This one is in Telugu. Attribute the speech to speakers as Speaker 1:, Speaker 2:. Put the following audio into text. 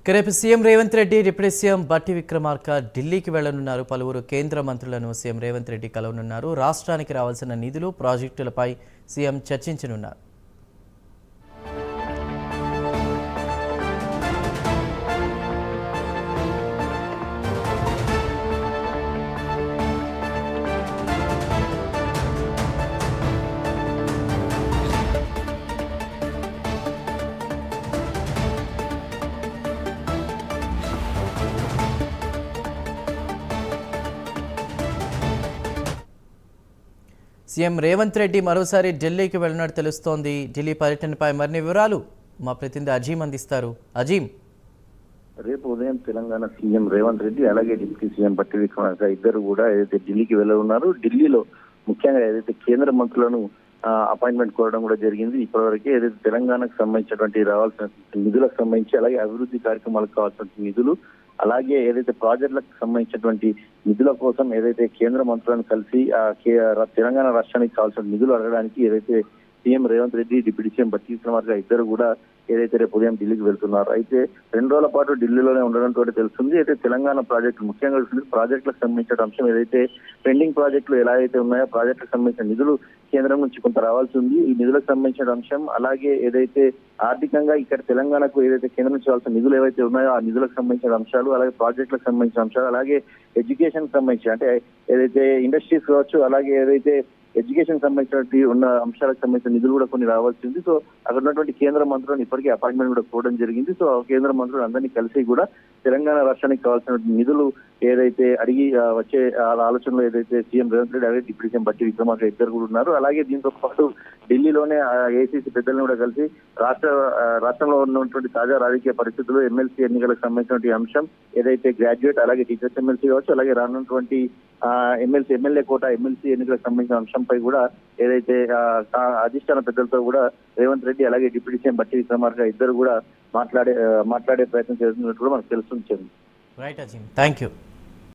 Speaker 1: రేపు CM Revanth Reddy deputy CM బట్టి విక్రమార్క ఢిల్లీకి వెళ్లనున్నారు. పలువురు కేంద్ర మంత్రులను సీఎం రేవంత్ రెడ్డి కలవనున్నారు. రాష్ట్రానికి రావాల్సిన నిధులు, ప్రాజెక్టులపై సీఎం చర్చించనున్నారు. సీఎం రేవంత్ రెడ్డి మరోసారి ఢిల్లీకి వెళ్లినట్టు తెలుస్తోంది. ఢిల్లీ పర్యటనపై మరిన్ని వివరాలు మా ప్రతినిధి అజీం అందిస్తారు. అజీం,
Speaker 2: రేపు ఉదయం తెలంగాణ సీఎం రేవంత్ రెడ్డి అలాగే డిప్యూటీ సీఎం బట్టి విక్రమార్క ఇద్దరు కూడా ఏదైతే ఢిల్లీకి వెళ్ళనున్నారు. ఢిల్లీలో ముఖ్యంగా ఏదైతే కేంద్ర మంత్రులను అపాయింట్మెంట్ కోరడం కూడా జరిగింది. ఇప్పటివరకు ఏదైతే తెలంగాణకు సంబంధించినటువంటి రావాల్సిన నిధులకు సంబంధించి, అలాగే అభివృద్ధి కార్యక్రమాలకు కావాల్సిన నిధులు, అలాగే ఏదైతే ప్రాజెక్టులకు సంబంధించినటువంటి నిధుల కోసం ఏదైతే కేంద్ర మంత్రులను కలిసి తెలంగాణ రాష్ట్రానికి కావాల్సిన నిధులు అడగడానికి ఏదైతే CM Revanth Reddy, deputy CM బట్టి విక్రమార్క ఇద్దరు కూడా ఏదైతే రేపు ఉదయం ఢిల్లీకి వెళ్తున్నారు. అయితే 2 రోజుల పాటు ఢిల్లీలోనే ఉండడంతో తెలుస్తుంది. అయితే తెలంగాణ ప్రాజెక్టులు ముఖ్యంగా ప్రాజెక్టులకు సంబంధించిన అంశం ఏదైతే పెండింగ్ ప్రాజెక్టులు ఎలా అయితే ఉన్నాయో, ప్రాజెక్టులకు సంబంధించిన నిధులు కేంద్రం నుంచి కొంత రావాల్సి ఉంది. ఈ నిధులకు సంబంధించిన అంశం, అలాగే ఏదైతే ఆర్థికంగా ఇక్కడ తెలంగాణకు ఏదైతే కేంద్రం నుంచి రావాల్సిన నిధులు ఏవైతే ఉన్నాయో ఆ నిధులకు సంబంధించిన అంశాలు, అలాగే ప్రాజెక్టులకు సంబంధించిన అంశాలు, అలాగే ఎడ్యుకేషన్ సంబంధించి అంటే ఏదైతే ఇండస్ట్రీస్ కావచ్చు, అలాగే ఏదైతే ఎడ్యుకేషన్ సంబంధించినటువంటి ఉన్న అంశాలకు సంబంధించిన నిధులు కూడా కొన్ని రావాల్సింది. సో అక్కడ ఉన్నటువంటి కేంద్ర మంత్రులను ఇప్పటికీ అపాయింట్మెంట్ కూడా కోవడం జరిగింది. సో కేంద్ర మంత్రులు అందరినీ కలిసి కూడా తెలంగాణ రాష్ట్రానికి కావాల్సిన నిధులు ఏదైతే అడిగి వచ్చే ఆలోచనలో ఏదైతే సీఎం రేవంత్ రెడ్డి అలాగే డిప్యూటీ సీఎం బట్టి విక్రమార్క ఇద్దరు కూడా ఉన్నారు. అలాగే దీంతో పాటు ఢిల్లీలోనే ఏఐసీసీ పెద్దలను కూడా కలిసి రాష్ట్రంలో ఉన్నటువంటి తాజా రాజకీయ పరిస్థితులు, ఎమ్మెల్సీ ఎన్నికలకు సంబంధించినటువంటి అంశం ఏదైతే గ్రాడ్యుయేట్ అలాగే టీచర్స్ ఎమ్మెల్సీ కావచ్చు, అలాగే రానున్నటువంటి ఎమ్మెల్యే కోట ఎమ్మెల్సీ ఎన్నికలకు సంబంధించిన అంశంపై కూడా ఏదైతే అధిష్టాన పెద్దలతో కూడా రేవంత్ రెడ్డి అలాగే డిప్యూటీ సీఎం బట్టి విక్రమార్క ఇద్దరు కూడా మాట్లాడే ప్రయత్నం చేస్తున్నట్టు కూడా మనకు తెలుస్తుంది.
Speaker 1: Right Azeem, thank you.